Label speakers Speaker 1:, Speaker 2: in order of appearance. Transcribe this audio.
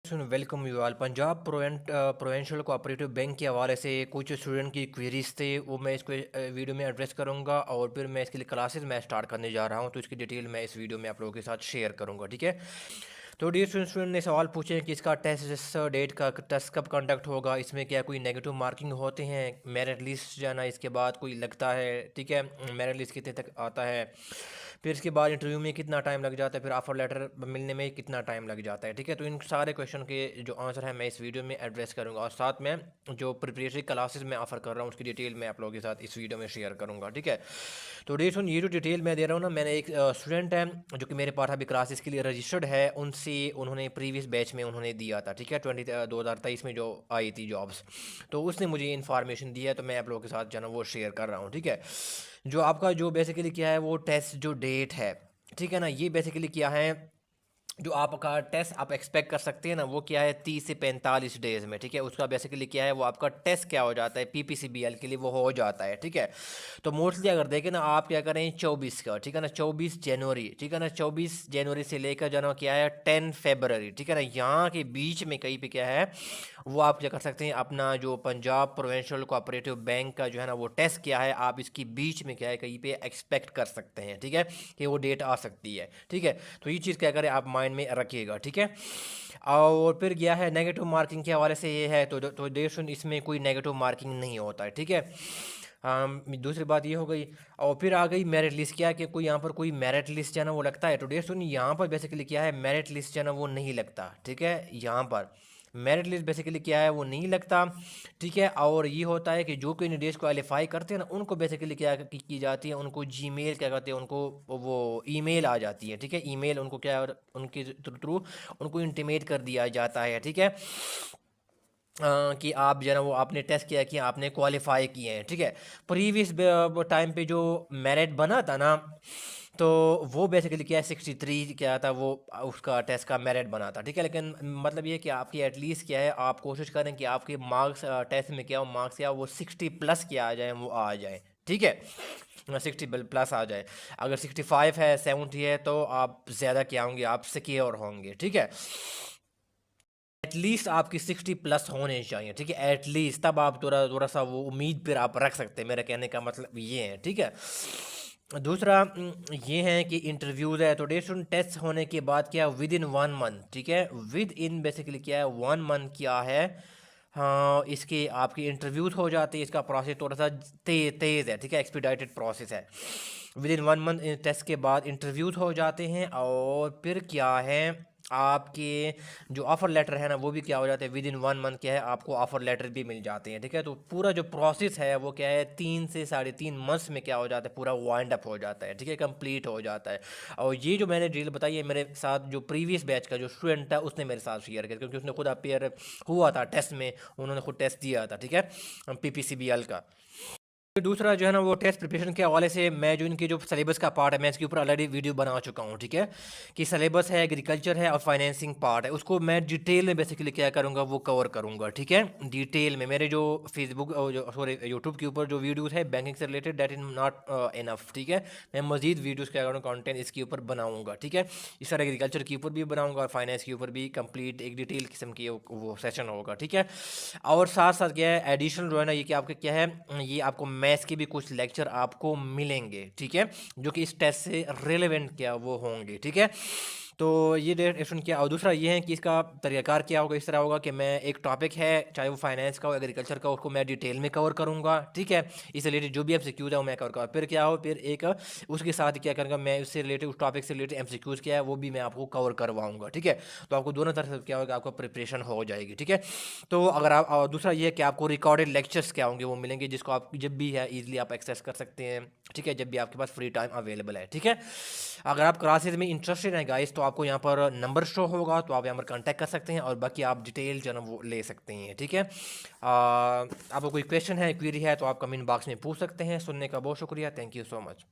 Speaker 1: Welcome you all. Punjab provincial cooperative bank के हवाले से कुछ स्टूडेंट की क्वेरीज थे, वो मैं इसको वीडियो में एड्रेस करूंगा और फिर मैं इसके लिए क्लासेस मैं स्टार्ट करने जा रहा हूं, तो इसकी डिटेल मैं इस वीडियो में आप लोगों के साथ शेयर करूंगा। ठीक है, तो डियर स्टूडेंट ने सवाल पूछे कि इसका टेस्ट डेट का टेस्ट कब कंडक्ट होगा, इसमें क्या कोई नेगेटिव मार्किंग होते हैं, मेरिट लिस्ट जाना इसके बाद कोई लगता है। ठीक है, मेरिट लिस्ट कितने तक आता है, फिर इसके बाद इंटरव्यू में कितना टाइम लग जाता है, फिर ऑफर लेटर मिलने में कितना टाइम लग जाता है। ठीक है, तो इन सारे क्वेश्चन के जो आंसर है मैं इस वीडियो में एड्रेस करूंगा और साथ में जो प्रिपरेटरी क्लासेस मैं ऑफर कर रहा हूँ उसकी डिटेल मैं आप लोगों के साथ इस वीडियो में शेयर करूँगा। ठीक है, तो सुन, ये जो डिटेल मैं दे रहा हूँ ना, मैंने एक स्टूडेंट है जो कि मेरे पास अभी क्लासेस के लिए रजिस्टर्ड है, उनसे उन्होंने प्रीवियस बैच में उन्होंने दिया था। ठीक है, 2023 में जो आई थी जॉब्स, तो उसने मुझे इन्फॉर्मेशन दी है, तो मैं आप लोगों के साथ जो है ना वो शेयर कर रहा हूँ। ठीक है, जो आपका जो बेसिकली क्या है वो टेस्ट जो डेट है, ठीक है ना, ये बेसिकली क्या है, जो आपका टेस्ट आप एक्सपेक्ट कर सकते हैं ना, वो क्या है 30 से 45 डेज में। ठीक है, उसका बेसिकली क्या है, वो आपका टेस्ट क्या हो जाता है पीपीसीबीएल के लिए वो हो जाता है। ठीक है, तो मोस्टली अगर देखें ना, आप क्या करें 24 का, ठीक है ना, 24 जनवरी, ठीक है ना, 24 जनवरी से लेकर जो ना क्या है 10 फरवरी, ठीक है ना, यहाँ के बीच में कहीं पे क्या है वो आप क्या कर सकते हैं, अपना जो पंजाब प्रोविंशियल कोऑपरेटिव बैंक का जो है ना वो टेस्ट क्या है, आप इसकी बीच में क्या है कहीं पे एक्सपेक्ट कर सकते हैं। ठीक है, कि वो डेट आ सकती है। ठीक है, तो ये चीज़ क्या करें आप माइंड में रखिएगा। ठीक है, और फिर गया है नेगेटिव मार्किंग के हवाले से, ये है तो देर इसमें कोई नेगेटिव मार्किंग नहीं होता है। ठीक है, दूसरी बात ये हो गई, और फिर आ गई मेरिट लिस्ट। क्या कि कोई यहाँ पर कोई मेरिट लिस्ट जो है ना वो लगता है, तो डेट सुन, यहाँ पर बेसिकली क्या है मेरिट लिस्ट जो है ना वो नहीं लगता। ठीक है, यहाँ पर मेरिट लिस्ट बेसिकली क्या है वो नहीं लगता। ठीक है, और ये होता है कि जो कैंडिडेट्स क्वालिफाई करते हैं ना उनको बेसिकली क्या की जाती है, उनको जीमेल क्या कहते हैं, उनको वो ईमेल आ जाती है। ठीक है, ईमेल उनको क्या है, उनके थ्रू उनको इंटीमेट कर दिया जाता है। ठीक है, कि आप जो है ना वो आपने टेस्ट किया कि आपने क्वालिफाई किए हैं। ठीक है, प्रीवियस टाइम पे जो मेरिट बना था ना, तो वो बेसिकली क्या है 63 क्या था वो उसका टेस्ट का मेरिट बना था। ठीक है, लेकिन मतलब ये कि आपकी एटलीस्ट क्या है आप कोशिश करें कि आपके मार्क्स टेस्ट में क्या हो, मार्क्स क्या वो 60 प्लस क्या आ जाए, वो आ जाए। ठीक है, 60 प्लस आ जाए। अगर 65 है 70 है तो आप ज़्यादा क्या होंगे, आप सिक्योर होंगे। ठीक है, एटलीस्ट आपकी 60 प्लस होने चाहिए। ठीक है, एटलीस्ट तब आप थोड़ा थोड़ा सा वो उम्मीद फिर आप रख सकते हैं, मेरा कहने का मतलब ये है। ठीक है, दूसरा ये है कि इंटरव्यूज़ है, तो डेट टेस्ट होने के बाद क्या विद इन 1 मंथ। ठीक है, विद इन बेसिकली क्या है 1 मंथ क्या है, हाँ इसके आपके इंटरव्यूज़ हो जाते हैं, इसका प्रोसेस थोड़ा सा तेज़ है। ठीक है, एक्सपीडाइटेड प्रोसेस है। विद इन 1 मंथ टेस्ट के बाद इंटरव्यूज़ हो जाते हैं, और फिर क्या है आपके जो ऑफ़र लेटर है ना वो भी क्या हो जाता है विद इन 1 मंथ क्या है आपको ऑफ़र लेटर भी मिल जाते हैं। ठीक है, तो पूरा जो प्रोसेस है वो क्या है 3 से 3.5 मंथ्स में क्या हो जाता है, पूरा वाइंड अप हो जाता है। ठीक है, कंप्लीट हो जाता है। और ये जो मैंने डील बताई है मेरे साथ जो प्रीवियस बैच का जो स्टूडेंट था उसने मेरे साथ शेयर किया, क्योंकि उसने खुद अपेयर हुआ था टेस्ट में, उन्होंने खुद टेस्ट दिया था। ठीक है, पीपीसीबीएल का। दूसरा जो है ना वो टेस्ट प्रिपरेशन के हवाले से मैं जो इनके जो सिलेबस का पार्ट है मैं इसके ऊपर ऑलरेडी वीडियो बना चुका हूँ। ठीक है, कि सिलेबस है, एग्रीकल्चर है और फाइनेंसिंग पार्ट है, उसको मैं डिटेल में बेसिकली क्या करूँगा वो कवर करूँगा। ठीक है, डिटेल में मेरे जो फेसबुक जो सॉरी यूट्यूब के ऊपर जो वीडियोज़ है बैंकिंग से related that is not enough. ठीक है, मैं मजीद वीडियोज़ क्या करूँगा कॉन्टेंट इसके ऊपर बनाऊँगा। ठीक है, इस तरह एग्रीकल्चर के ऊपर भी बनाऊँगा और फाइनेंस के ऊपर भी कंप्लीट एक डिटेल किस्म की वो सेशन होगा। ठीक है, और साथ साथ क्या है एडिशनल जो है ना ये कि आपके क्या है ये आपको मैथ्स के भी कुछ लेक्चर आपको मिलेंगे। ठीक है, जो कि इस टेस्ट से रिलेवेंट क्या वो होंगे। ठीक है, तो ये डेट किया, और दूसरा ये है कि इसका तरीक़ाकार क्या होगा, इस तरह होगा कि मैं एक टॉपिक है चाहे वो फाइनेंस का हो एग्रीकल्चर का, उसको मैं डिटेल में कवर करूँगा। ठीक है, इससे रिलेटेड जो भी एमसीक्यूज़ है वो मैं कवर करूँगा। फिर क्या हो, फिर एक उसके साथ क्या करूँगा मैं उससे रिलेटेड उस टॉपिक से रिलेटेड एमसीक्यूज़ क्या है वो भी मैं आपको कवर करवाऊँगा। ठीक है, तो आपको दोनों तरफ से क्या होगा आपका प्रिपरेशन हो जाएगी। ठीक है, तो अगर आप और दूसरा ये है कि आपको रिकॉर्डेड लेक्चर्स क्या होंगे वो मिलेंगे, जिसको आप जब भी है ईजिली आप एक्सेस कर सकते हैं। ठीक है, जब भी आपके पास फ्री टाइम अवेलेबल है। ठीक है, अगर आप क्लासेज में इंटरेस्टेड हैं गाइस तो आपको यहाँ पर नंबर शो होगा, तो आप यहाँ पर कांटेक्ट कर सकते हैं और बाकी आप डिटेल जो है ना वो ले सकते हैं। ठीक है, आपको कोई क्वेश्चन है, क्वेरी है तो आप कमेंट बॉक्स में पूछ सकते हैं। सुनने का बहुत शुक्रिया, थैंक यू सो मच।